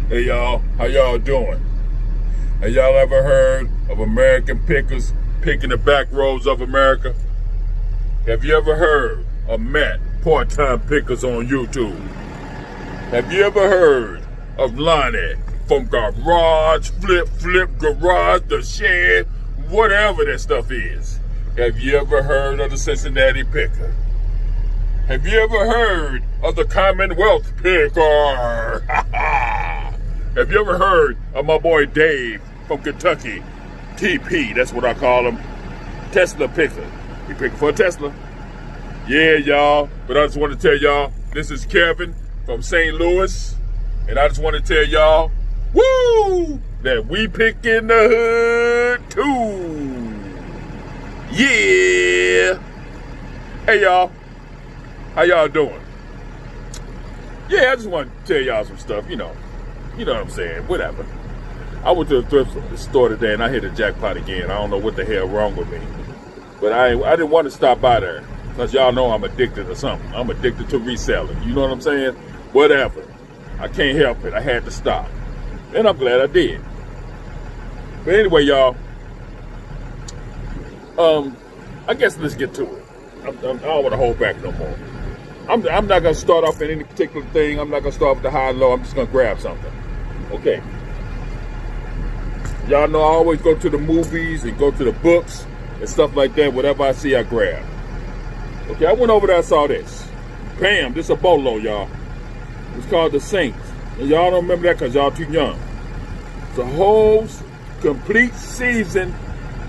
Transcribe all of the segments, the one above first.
Hey y'all, how y'all doing? Have y'all ever heard of American pickers picking the back roads of America? Have you ever heard of Matt part-time pickers on YouTube? Have you ever heard of Lonnie from Garage, Flip, Garage, The Shed, whatever that stuff is? Have you ever heard of the Cincinnati picker? Have you ever heard of the Commonwealth picker? Have you ever heard of my boy Dave from Kentucky? TP, that's what I call him. Tesla picker. He picking for a Tesla. Yeah, y'all. But I just want to tell y'all, this is Kevin from St. Louis. And I just want to tell y'all, woo, that we pick in the hood too. Yeah. Hey, y'all. How y'all doing? Yeah, I just want to tell y'all some stuff, you know what I'm saying, whatever. I went to the thrift store today and I hit a jackpot again. I don't know what the hell wrong with me. But I didn't want to stop by there because y'all know I'm addicted to something. I'm addicted to reselling. You know what I'm saying? Whatever. I can't help it. I had to stop. And I'm glad I did. But anyway, y'all, I guess let's get to it. I don't want to hold back no more. I'm not going to start off in any particular thing. I'm not going to start with the high and low. I'm just going to grab something. Okay. Y'all know I always go to the movies and go to the books and stuff like that. Whatever I see, I grab. Okay, I went over there, I saw this. Bam, this is a bolo, y'all. It's called The Saints. And y'all don't remember that because y'all too young. It's a whole complete season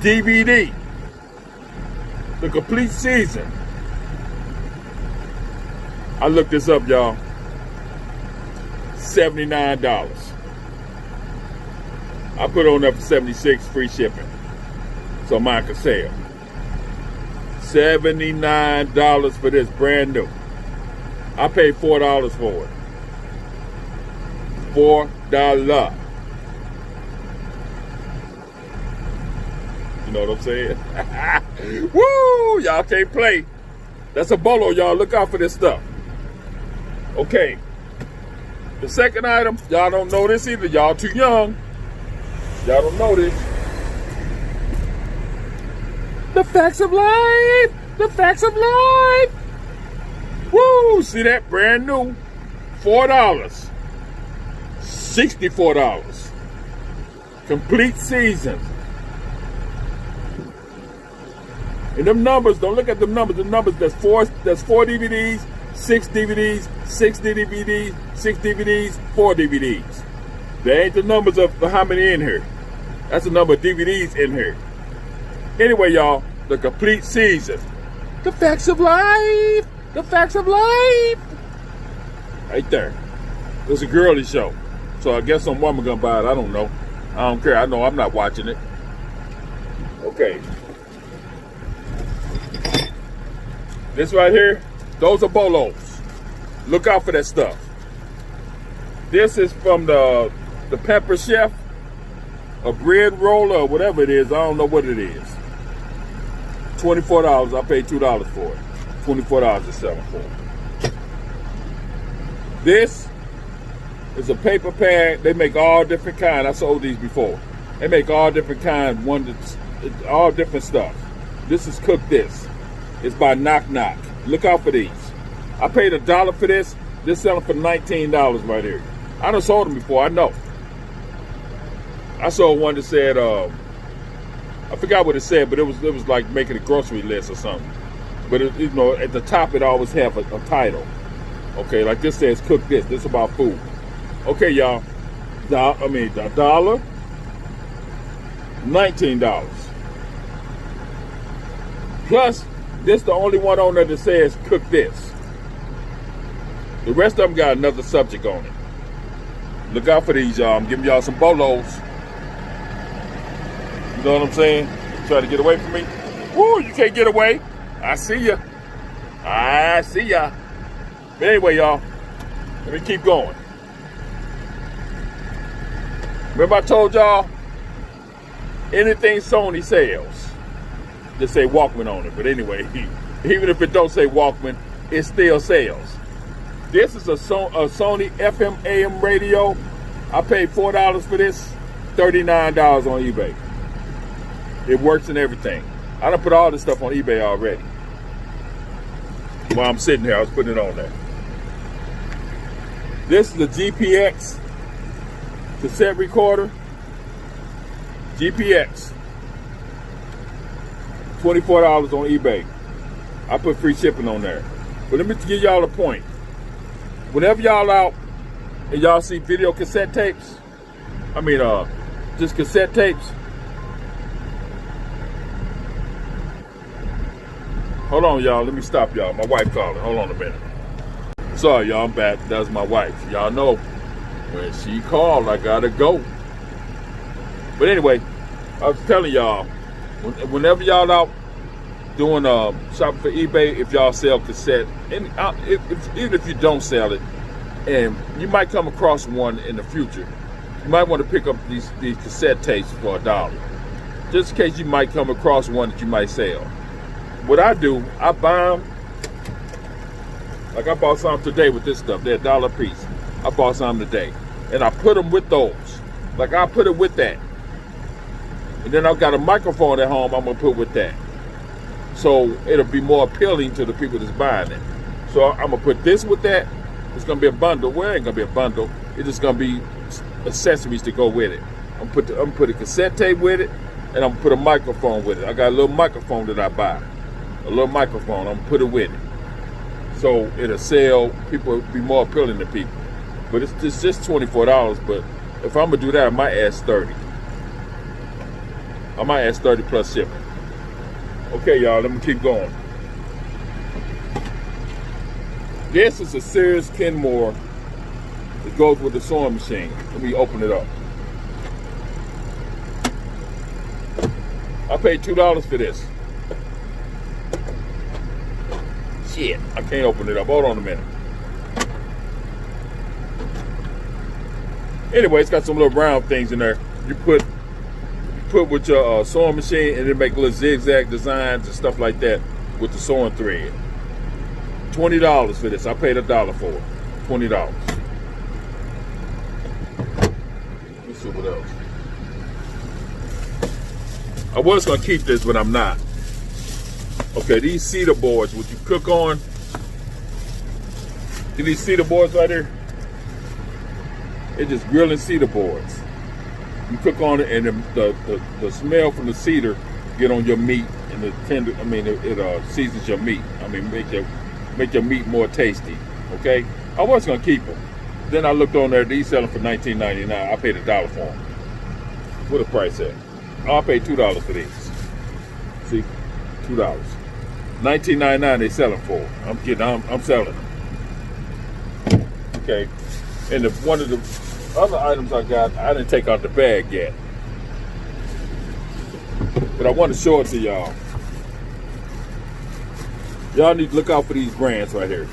DVD. The complete season. I looked this up, y'all. $79. I put it on there for $76, free shipping. So mine could sell. $79 for this, brand new. I paid $4 for it. $4. You know what I'm saying? Woo! Y'all can't play. That's a bolo, y'all. Look out for this stuff. Okay. The second item, y'all don't know this either. Y'all too young. Y'all don't know this. The facts of life. The facts of life. Woo! See that? Brand new. $4. $64. Complete season. And them numbers, don't look at them numbers. The numbers, there's four DVDs, 6 DVDs, 6 DVDs, 6 DVDs, 4 DVDs. They ain't the numbers of how many in here. That's the number of DVDs in here. Anyway, y'all, the complete season. The facts of life. The facts of life. Right there. It's a girly show. So I guess some woman gonna buy it. I don't know. I don't care. I know I'm not watching it. Okay. This right here, those are bolos. Look out for that stuff. This is from the Pepper Chef, a bread roller, or whatever it is. I don't know what it is. $24. I paid $2 for it. $24 is selling for it. This is a paper pad. They make all different kinds. I sold these before. They make all different kinds. All different stuff. This is Cook This. It's by Knock Knock. Look out for these. I paid $1 for this. This selling for $19 right here. I done sold them before. I know. I saw one that said, I forgot what it said, but it was like making a grocery list or something. But at the top it always have a title. Okay, like this says Cook This. This is about food. Okay, y'all. $1, $19. Plus, this the only one on there that says Cook This. The rest of them got another subject on it. Look out for these, y'all. I'm giving y'all some bolos. You know what I'm saying? Try to get away from me. Woo, you can't get away. I see ya. I see ya. But anyway, y'all, let me keep going. Remember I told y'all, anything Sony sells, just say Walkman on it. But anyway, even if it don't say Walkman, it still sells. This is a Sony FM AM radio. I paid $4 for this, $39 on eBay. It works and everything. I done put all this stuff on eBay already. While I'm sitting here, I was putting it on there. This is the GPX cassette recorder. GPX. $24 on eBay. I put free shipping on there. But let me give y'all a point. Whenever y'all out and y'all see video cassette tapes, just cassette tapes. Hold on, y'all. Let me stop y'all. My wife calling. Hold on a minute. Sorry, y'all. I'm back. That's my wife. Y'all know when she called, I gotta go. But anyway, I was telling y'all, whenever y'all out doing shopping for eBay, if y'all sell cassette, and even if you don't sell it, and you might come across one in the future, you might want to pick up these cassette tapes for $1, just in case you might come across one that you might sell. What I do, I buy them. Like I bought some today with this stuff. They're $1 a piece. I bought some today, and I put them with those. Like I put it with that, and then I've got a microphone at home. I'm gonna put with that, so it'll be more appealing to the people that's buying it. So I'm gonna put this with that. It's gonna be a bundle. Well, it ain't gonna be a bundle. It's just gonna be accessories to go with it. I'm gonna put a cassette tape with it, and I'm gonna put a microphone with it. I got a little microphone that I buy. A little microphone. I'm gonna put it with it, so it'll sell. People be more appealing to people. But it's just $24. But if I'm gonna do that, I might ask $30. I might ask $30 plus shipping. Okay, y'all. Let me keep going. This is a Sears Kenmore that goes with the sewing machine. Let me open it up. I paid $2 for this. Shit, I can't open it up. Hold on a minute. Anyway, it's got some little round things in there. You put with your sewing machine, and it make little zigzag designs and stuff like that with the sewing thread. $20 for this. I paid $1 for it. $20. Let's see what else. I was gonna keep this, but I'm not. Okay, these cedar boards, what you cook on. See these cedar boards right here? It's just grilling cedar boards. You cook on it, and the smell from the cedar get on your meat, and the tender. It seasons your meat. Make your meat more tasty. Okay, I was gonna keep them. Then I looked on there. These selling for $19.99. I paid $1 for them. What the price at? I paid $2 for these. See, $2. $19.99 they selling for. I'm kidding. I'm selling them. Okay, and one of the other items I got, I didn't take out the bag yet, but I want to show it to y'all. Y'all need to look out for these brands right here.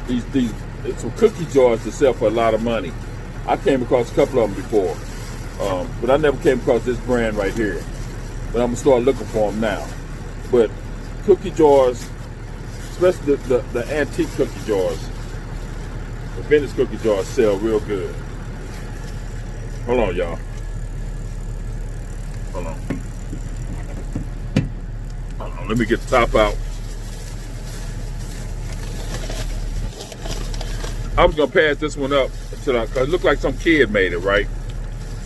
These it's some cookie jars that sell for a lot of money. I came across a couple of them before, but I never came across this brand right here. But I'm gonna start looking for them now. But cookie jars, especially the antique cookie jars, the vintage cookie jars sell real good. Hold on, y'all. Hold on. Let me get the top out. I was gonna pass this one up cause it looked like some kid made it, right?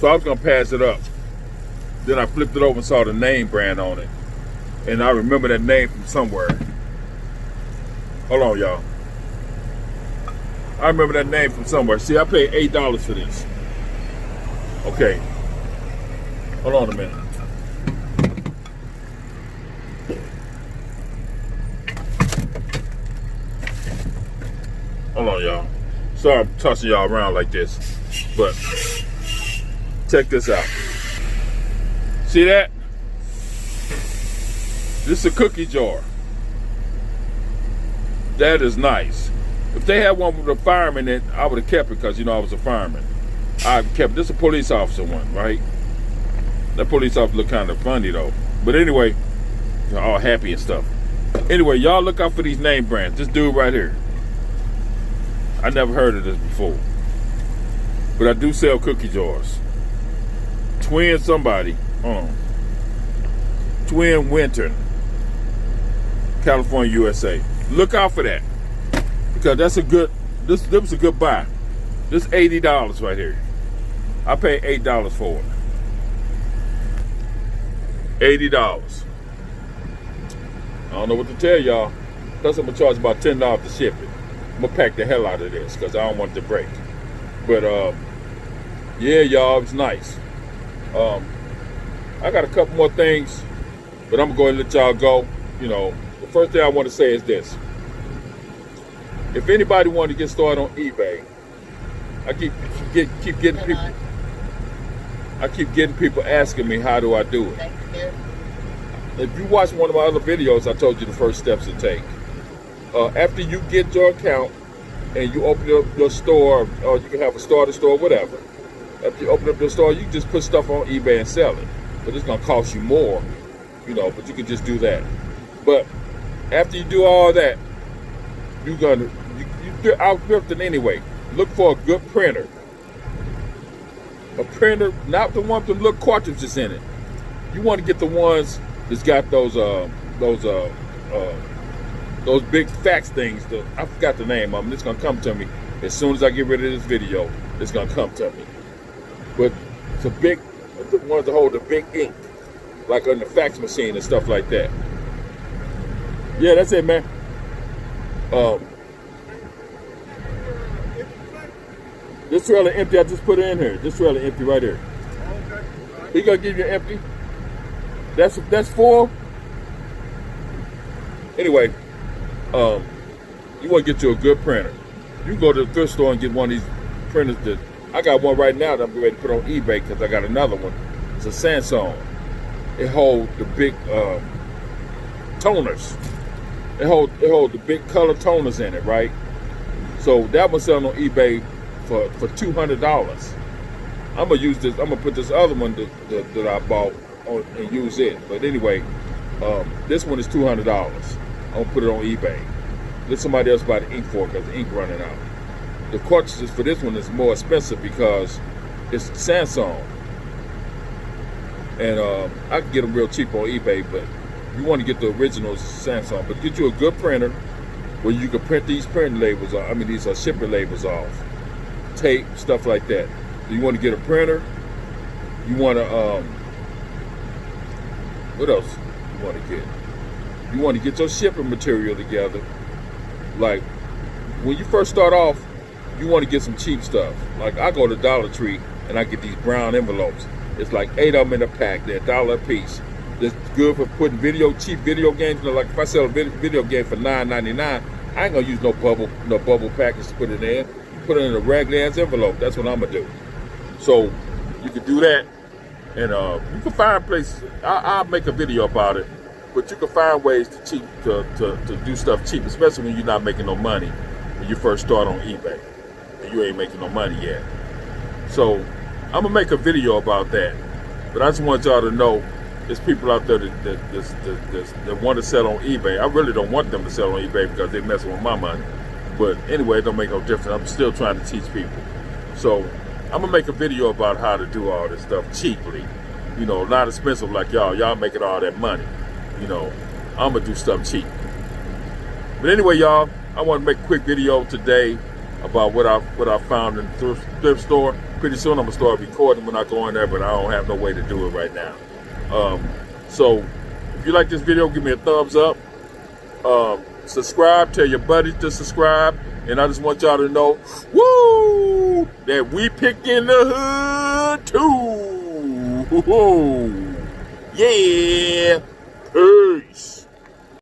So I was gonna pass it up. Then I flipped it over and saw the name brand on it, and I remember that name from somewhere. Hold on, y'all. I remember that name from somewhere. See, I paid $8 for this. Okay. Hold on a minute. Hold on, y'all. Sorry I'm tossing y'all around like this, but check this out. See that? This is a cookie jar. That is nice. If they had one with a fireman in it, I would have kept it because, I was a fireman. I kept it. This is a police officer one, right? That police officer looked kind of funny, though. But anyway, they're all happy and stuff. Anyway, y'all look out for these name brands. This dude right here. I never heard of this before. But I do sell cookie jars. Twin somebody. Twin Winter. California, USA. Look out for that. Because that's a good, this was a good buy. This $80 right here. I paid $8 for it. $80. I don't know what to tell y'all. Plus I'm gonna charge about $10 to ship it. I'm gonna pack the hell out of this because I don't want it to break. But yeah, y'all, it's nice. I got a couple more things, but I'm gonna go ahead and let y'all go. You know, the first thing I want to say is this. If anybody wanted to get started on eBay, I keep getting people asking me, how do I do it? If you watch one of my other videos, I told you the first steps to take. After you get your account and you open up your store, or you can have a starter store, whatever. After you open up your store, you can just put stuff on eBay and sell it. But it's gonna cost you more, you know, but you can just do that. But after you do all that, you're gonna, you're out thrifting anyway. Look for a good printer. A printer, not the one with the little cartridges in it. You want to get the ones that's got those big fax things. I forgot the name of them. It's gonna come to me as soon as I get rid of this video. It's gonna come to me. But it's a big, the ones that hold the big ink, like on the fax machine and stuff like that. Yeah, that's it, man. This trailer empty. I just put it in here. This trailer empty right here. He gonna give you empty. That's full. Anyway, you want to get you a good printer. You can go to the thrift store and get one of these printers. That I got one right now that I'm ready to put on eBay because I got another one. It's a Samsung. It holds the big toners. It hold the big color toners in it, right? So that one's selling on eBay for $200. I'm gonna use this. I'm gonna put this other one that I bought on and use it. But anyway, this one is $200. I'm gonna put it on eBay. Let somebody else buy the ink for it because the ink running out. The cartridges for this one is more expensive because it's Samsung, and I can get them real cheap on eBay. But you want to get the original Samsung, but get you a good printer where you can print these printing labels off. I mean, these are shipping labels off, tape, stuff like that. So you want to get a printer. You want to what else you want to get? You want to get your shipping material together. Like when you first start off, you want to get some cheap stuff. Like I go to Dollar Tree and I get these brown envelopes. It's like 8 of them in a pack. They're $1 a piece. That's good for putting cheap video games. You know, like if I sell a video game for $9.99, I ain't gonna use no bubble package to put it in. Put it in a regular ass envelope. That's what I'm gonna do. So you can do that, and you can find places. I'll make a video about it, but you can find ways to do stuff cheap, especially when you're not making no money when you first start on eBay and you ain't making no money yet. So I'm gonna make a video about that, but I just want y'all to know there's people out there that want to sell on eBay. I really don't want them to sell on eBay because they're messing with my money. But anyway, it don't make no difference. I'm still trying to teach people. So I'm gonna make a video about how to do all this stuff cheaply. You know, not expensive like y'all. Y'all making all that money. You know, I'm gonna do stuff cheap. But anyway, y'all, I want to make a quick video today about what I found in the thrift store. Pretty soon I'm gonna start recording when I go in there, but I don't have no way to do it right now. So if you like this video, give me a thumbs up. Subscribe, tell your buddies to subscribe, and I just want y'all to know, woo, that we pickin the hood too. Yeah, peace.